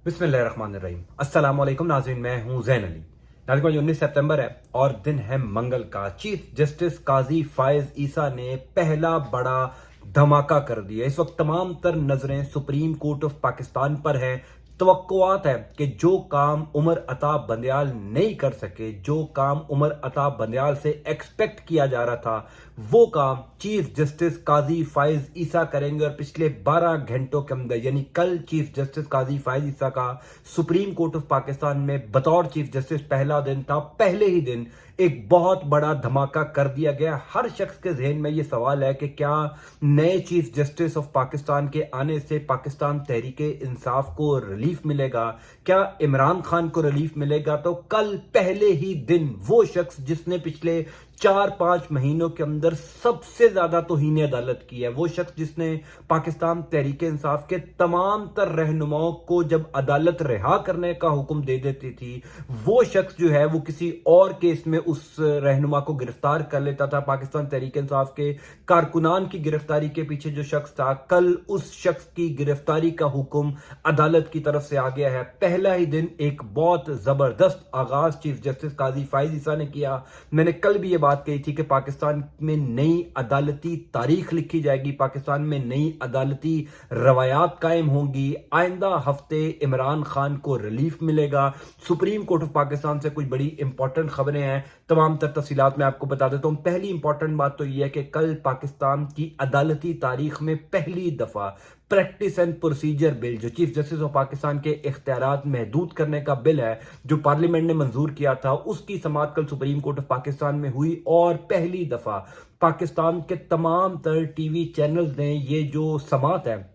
बिस्मिल्लाहिर्रहमानिर्रहीम। अस्सलाम वालेकुम नाज़रीन, मैं हूं ज़ैन अली। नाज़रीन, आज 19 सितंबर है और दिन है मंगल का। चीफ जस्टिस काजी फायज ईसा ने पहला बड़ा धमाका कर दिया। इस वक्त तमाम तर नजरें सुप्रीम कोर्ट ऑफ पाकिस्तान पर हैं। तवक्कुआत है कि जो काम उमर अता बंदयाल नहीं कर सके, जो काम उमर अता बंदयाल से एक्सपेक्ट किया जा रहा था, वो काम चीफ जस्टिस काजी फायज ईसा करेंगे। और पिछले 12 घंटों के अंदर, यानी कल चीफ जस्टिस काजी फायज ईसा का सुप्रीम कोर्ट ऑफ पाकिस्तान में बतौर चीफ जस्टिस पहला दिन था। पहले ही दिन एक बहुत बड़ा धमाका कर दिया गया। हर शख्स के जहन में ये सवाल है कि क्या नए चीफ जस्टिस ऑफ पाकिस्तान के आने से पाकिस्तान तहरीक इंसाफ को रिलीफ मिलेगा, क्या इमरान खान को रिलीफ मिलेगा? तो कल पहले ही दिन वो शख्स जिसने पिछले 4-5 महीनों के अंदर सबसे ज्यादा तौहीन अदालत की है, वो शख्स जिसने पाकिस्तान तहरीक इंसाफ के तमाम तर रहनुमाओं को जब अदालत रिहा करने का हुक्म दे देती थी, वो शख्स जो है वो किसी और केस में उस रहनुमा को गिरफ्तार कर लेता था। पाकिस्तान तहरीक इंसाफ के कारकुनान की गिरफ्तारी के पीछे जो शख्स था, कल उस शख्स की गिरफ्तारी का हुक्म अदालत की तरफ से आ गया है। पहला ही दिन एक बहुत जबरदस्त आगाज चीफ जस्टिस काजी फायज ईसा ने किया। मैंने कल भी ये बात कही थी कि पाकिस्तान में नई अदालती तारीख लिखी जाएगी, पाकिस्तान में नई अदालती रवायात कायम होंगी। आइंदा हफ्ते इमरान खान को रिलीफ मिलेगा। सुप्रीम कोर्ट ऑफ पाकिस्तान से कुछ बड़ी इंपॉर्टेंट खबरें हैं, तमाम तर तफसीलात मैं आपको बता देता हूं। पहली इंपॉर्टेंट बात तो यह है कि कल पाकिस्तान की अदालती तारीख में पहली दफा प्रैक्टिस एंड प्रोसीजर बिल, जो चीफ जस्टिस ऑफ पाकिस्तान के इख्तियारात महदूद करने का बिल है, जो पार्लियामेंट ने मंजूर किया था, उसकी समाअत कल सुप्रीम कोर्ट ऑफ पाकिस्तान में हुई। और पहली दफा पाकिस्तान के तमाम तर टीवी चैनल्स ने ये जो समाअत है,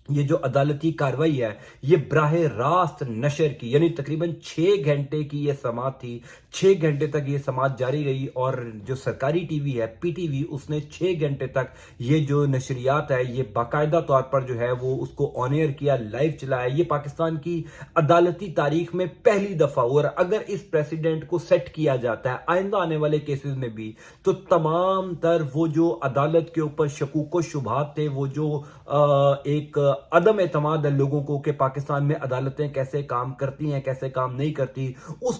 ये जो अदालती कार्रवाई है, ये बराह रास्त नशर की, यानी तकरीबन 6 घंटे की ये समाअत थी। 6 घंटे तक ये समाअत जारी रही और जो सरकारी टीवी है पीटीवी, उसने 6 घंटे तक ये जो नशरियात है, ये बाकायदा तौर पर जो है वो उसको ऑन एयर किया, लाइव चलाया। ये पाकिस्तान की अदालती तारीख में पहली दफा। और अगर इस प्रेसिडेंट को सेट किया जाता है आइंदा आने वाले केसेस में भी, तो तमाम तर वो जो अदालत के ऊपर शकूक व शुबहात थे, वो जो एक अदम एतमाद है लोगों को कि पाकिस्तान में अदालतें कैसे काम करती हैं, कैसे काम नहीं करती, उस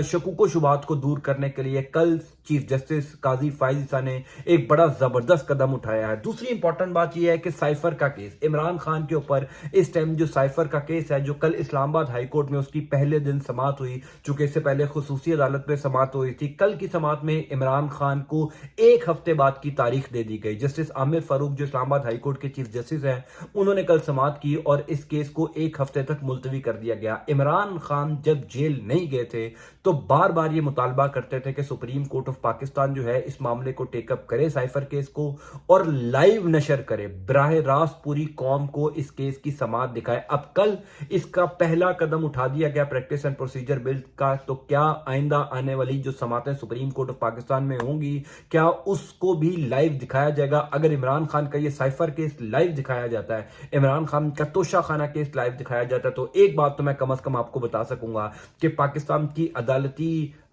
शकूक व शुबहात को दूर करने के लिए कल चीफ जस्टिस काजी फायज ईसा ने एक बड़ा जबरदस्त कदम उठाया है। दूसरी इंपॉर्टेंट बात यह है कि साइफर का केस, इमरान खान के ऊपर इस टाइम जो साइफर का केस है, जो कल इस्लामाबाद हाई कोर्ट में उसकी पहले दिन समाअत हुई, चूंकि इससे पहले खुसूसी अदालत में समाअत हुई थी। कल की समाअत में इमरान खान को 1 हफ्ते बाद की तारीख दे दी गई। जस्टिस आमिर फारूक, जो इस्लामाबाद हाई कोर्ट के चीफ जस्टिस हैं, उन्होंने कल समाअत की और इस केस को 1 हफ्ते तक मुलतवी कर दिया गया। इमरान खान जब जेल नहीं गए थे तो बार बार ये मुतालबा करते थे कि सुप्रीम कोर्ट ऑफ पाकिस्तान जो है इस मामले को टेकअप करे, साइफर केस को, और लाइव नशर करे, बराह रास्त पूरी कौम को इस केस की समाअत दिखाए। अब कल इसका पहला कदम उठा दिया गया प्रैक्टिस एंड प्रोसीजर बिल का। तो क्या आइंदा आने वाली जो समाअतें सुप्रीम कोर्ट ऑफ पाकिस्तान में होंगी, क्या उसको भी लाइव दिखाया जाएगा? अगर इमरान खान का ये साइफर केस लाइव दिखाया जाता है, इमरान खान का तोशा खाना केस लाइव दिखाया जाता है, तो एक बात तो मैं कम से कम आपको बता सकूंगा कि पाकिस्तान की अदालती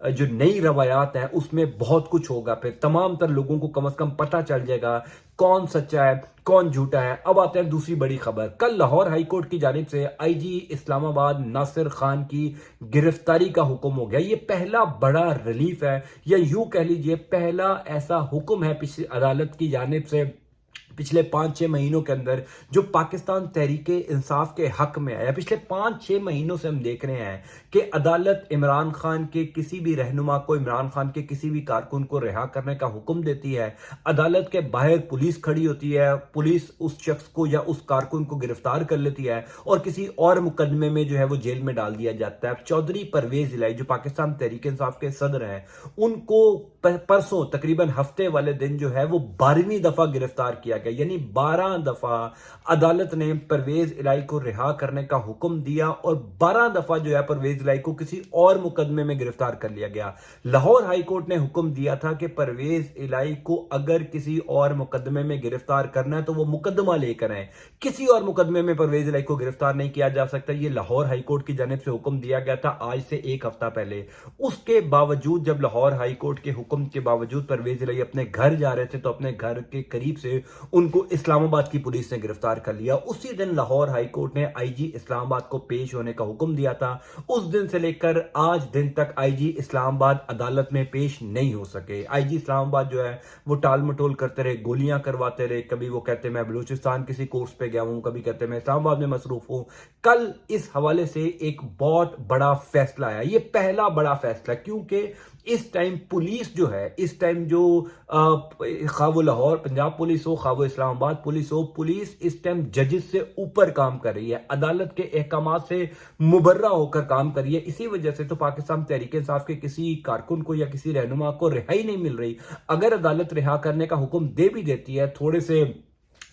जो नई रवायात है उसमें बहुत कुछ होगा। फिर तमाम तर लोगों को कम से कम पता चल जाएगा कौन सच्चा है, कौन झूठा है। अब आते हैं दूसरी बड़ी खबर। कल लाहौर हाई कोर्ट की जानिब से आईजी इस्लामाबाद नासिर खान की गिरफ्तारी का हुक्म हो गया। ये पहला बड़ा रिलीफ है, या यूं कह लीजिए पहला ऐसा हुक्म है पिछली अदालत की जानिब से पिछले 5-6 महीनों के अंदर जो पाकिस्तान तहरीक इंसाफ के हक में आया। पिछले 5-6 महीनों से हम देख रहे हैं कि अदालत इमरान खान के किसी भी रहनुमा को, इमरान खान के किसी भी कारकुन को रिहा करने का हुक्म देती है। अदालत के बाहर पुलिस खड़ी होती है, पुलिस उस शख्स को या उस कारकुन को गिरफ्तार कर लेती है और किसी और मुकदमे में जो है वो जेल में डाल दिया जाता है। चौधरी परवेज इलाही, जो पाकिस्तान तहरीक इंसाफ के सदर हैं, उनको परसों तकरीबन हफ्ते वाले दिन जो है वो 12वीं दफा गिरफ्तार किया गया। यानी 12 दफा अदालत ने परवेज इलाही को रिहा करने का हुक्म दिया और 12 दफा जो है परवेज इलाही को किसी और मुकदमे में गिरफ्तार कर लिया गया। लाहौर हाई कोर्ट ने हुक्म दिया था कि परवेज इलाही को अगर किसी और मुकदमे में गिरफ्तार करना है तो वो मुकदमा लेकर आए, किसी और मुकदमे में परवेज इलाही को गिरफ्तार नहीं किया जा सकता। ये लाहौर हाई कोर्ट की जानिब से हुक्म दिया गया था आज से 1 हफ्ता पहले। उसके बावजूद, जब लाहौर हाई कोर्ट के हुक्म के बावजूद परवेज इलाही अपने घर जा रहे थे, तो अपने घर के करीब से ان کو اسلام آباد کی پولیس نے گرفتار کر لیا. اسی دن لاہور ہائی کورٹ نے آئی جی اسلام آباد کو پیش ہونے کا حکم دیا تھا. اس دن سے لے کر آج دن تک آئی جی اسلام آباد عدالت میں پیش نہیں ہو سکے. آئی جی اسلام آباد جو ہے وہ ٹال مٹول کرتے رہے, گولیاں کرواتے رہے. کبھی وہ کہتے میں بلوچستان کسی کورس پہ گیا ہوں, کبھی کہتے میں اسلام آباد میں مصروف ہوں. کل اس حوالے سے ایک بہت بڑا فیصلہ آیا. یہ پہلا بڑا فیصلہ, کیونکہ اس ٹائم پولیس جو ہے, اس ٹائم جو خواہ وہ لاہور پنجاب پولیس ہو, خواہ وہ اسلام آباد پولیس ہو, پولیس اس ٹائم ججز سے اوپر کام کر رہی ہے, عدالت کے احکامات سے مبرہ ہو کر کام کر رہی ہے. اسی وجہ سے تو پاکستان تحریک انصاف کے کسی کارکن کو یا کسی رہنما کو رہائی نہیں مل رہی. اگر عدالت رہا کرنے کا حکم دے بھی دیتی ہے, تھوڑے سے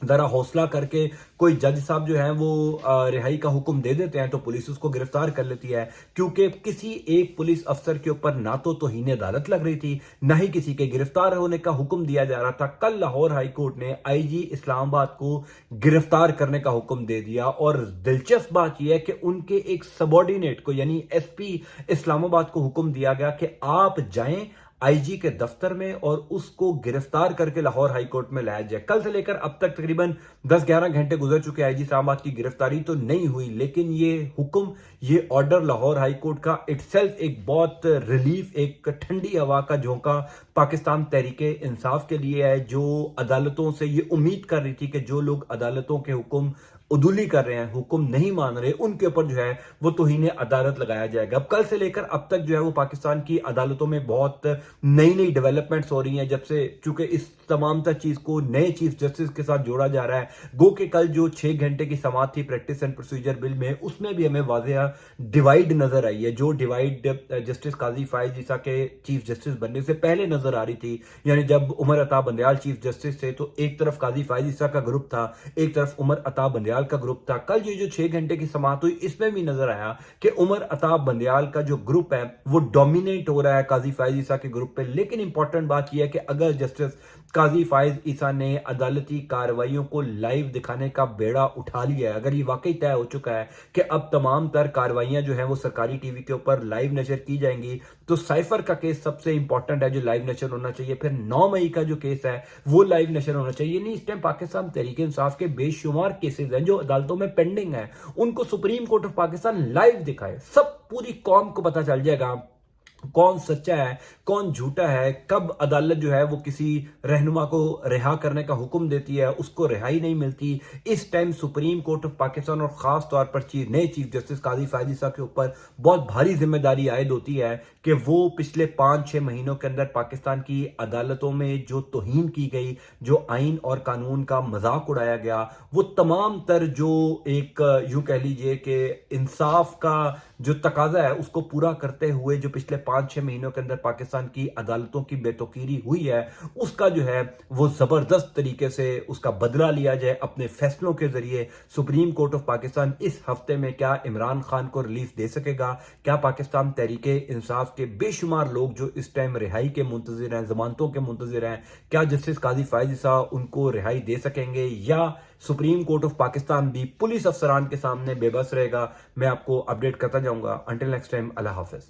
ذرا حوصلہ کر کے کوئی جج صاحب جو ہیں وہ رہائی کا حکم دے دیتے ہیں تو پولیس اس کو گرفتار کر لیتی ہے, کیونکہ کسی ایک پولیس افسر کے اوپر نہ تو توہین عدالت لگ رہی تھی, نہ ہی کسی کے گرفتار ہونے کا حکم دیا جا رہا تھا. کل لاہور ہائی کورٹ نے آئی جی اسلام آباد کو گرفتار کرنے کا حکم دے دیا. اور دلچسپ بات یہ ہے کہ ان کے ایک سبارڈینیٹ کو یعنی ایس پی اسلام آباد کو حکم دیا گیا کہ آپ جائیں آئی جی کے دفتر میں اور اس کو گرفتار کر کے لاہور ہائی کورٹ میں لایا جائے. کل سے لے کر اب تک تقریباً 10-11 گھنٹے گزر چکے, آئی جی اسلام آباد کی گرفتاری تو نہیں ہوئی, لیکن یہ حکم, یہ آرڈر لاہور ہائی کورٹ کا اٹ سیلف ایک بہت ریلیف, ایک ٹھنڈی ہوا کا جھونکا پاکستان تحریک انصاف کے لیے ہے, جو عدالتوں سے یہ امید کر رہی تھی کہ جو لوگ عدالتوں کے حکم عدولی کر رہے ہیں, حکم نہیں مان رہے, ان کے اوپر جو ہے وہ توہین عدالت لگایا جائے گا. اب کل سے لے کر اب تک جو ہے وہ پاکستان کی عدالتوں میں بہت نئی ڈیولپمنٹس ہو رہی ہیں, جب سے چونکہ اس تمام تر چیز کو نئے چیف جسٹس کے ساتھ جوڑا جا رہا ہے. گو کہ کل جو 6 گھنٹے کی سماعت تھی پریکٹس اینڈ پروسیجر بل میں, اس میں بھی ہمیں واضح ڈیوائیڈ نظر آئی ہے, جو ڈیوائیڈ جسٹس قاضی فائز عیسیٰ کے چیف جسٹس بننے سے پہلے نظر آ رہی تھی. یعنی جب عمر عطا بندیال چیف جسٹس تھے تو ایک طرف قاضی فائز عیسیٰ کا گروپ تھا, ایک طرف عمر عطا بندیال کا گروپ تھا. کل یہ جو 6 گھنٹے کی سماعت ہوئی, اس میں بھی نظر آیا کہ عمر عطا بندیال کا جو گروپ ہے وہ ڈومینیٹ ہو رہا ہے قاضی فائز عیسیٰ کے گروپ پہ. لیکن امپورٹنٹ بات یہ ہے کہ اگر جسٹس قاضی فائز عیسیٰ نے عدالتی کارروائیوں کو لائیو دکھانے کا بیڑا اٹھا لیا ہے, اگر یہ واقعی طے ہو چکا ہے کہ اب تمام تر کارروائیاں جو ہیں وہ سرکاری ٹی وی کے اوپر لائیو نشر کی جائیں گی, تو سائفر کا کیس سب سے امپورٹنٹ ہے جو لائیو نشر ہونا چاہیے. پھر 9 مئی کا جو کیس ہے وہ لائیو نشر ہونا چاہیے. نہیں, اس ٹائم پاکستان تحریک انصاف کے بے شمار کیسز ہیں جو عدالتوں میں پینڈنگ ہیں, ان کو supreme court of Pakistan live دکھائے, سب پوری قوم کو پتہ چل جائے گا کون سچا ہے کون جھوٹا ہے. کب عدالت جو ہے وہ کسی رہنما کو رہا کرنے کا حکم دیتی ہے, اس کو رہائی نہیں ملتی. اس time supreme court of Pakistan اور خاص طور پر نئے چیف جسٹس قاضی فائز عیسیٰ کے اوپر بہت بھاری ذمہ داری عائد ہوتی ہے کہ وہ پچھلے 5-6 مہینوں کے اندر پاکستان کی عدالتوں میں جو توہین کی گئی, جو آئین اور قانون کا مذاق اڑایا گیا, وہ تمام تر جو ایک یوں کہہ لیجئے کہ انصاف کا جو تقاضا ہے اس کو پورا کرتے ہوئے جو پچھلے 5-6 مہینوں کے اندر پاکستان کی عدالتوں کی بے توقیری ہوئی ہے, اس کا جو ہے وہ زبردست طریقے سے اس کا بدلہ لیا جائے اپنے فیصلوں کے ذریعے. سپریم کورٹ آف پاکستان اس ہفتے میں کیا عمران خان کو ریلیف دے سکے گا؟ کیا پاکستان تحریک انصاف کے بے شمار لوگ جو اس ٹائم رہائی کے منتظر ہیں, ضمانتوں کے منتظر ہیں, کیا جسٹس قاضی فائز عیسیٰ ان کو رہائی دے سکیں گے, یا سپریم کورٹ آف پاکستان بھی پولیس افسران کے سامنے بے بس رہے گا؟ میں آپ کو اپڈیٹ کرتا جاؤں گا. انٹل نیکسٹ ٹائم, اللہ حافظ.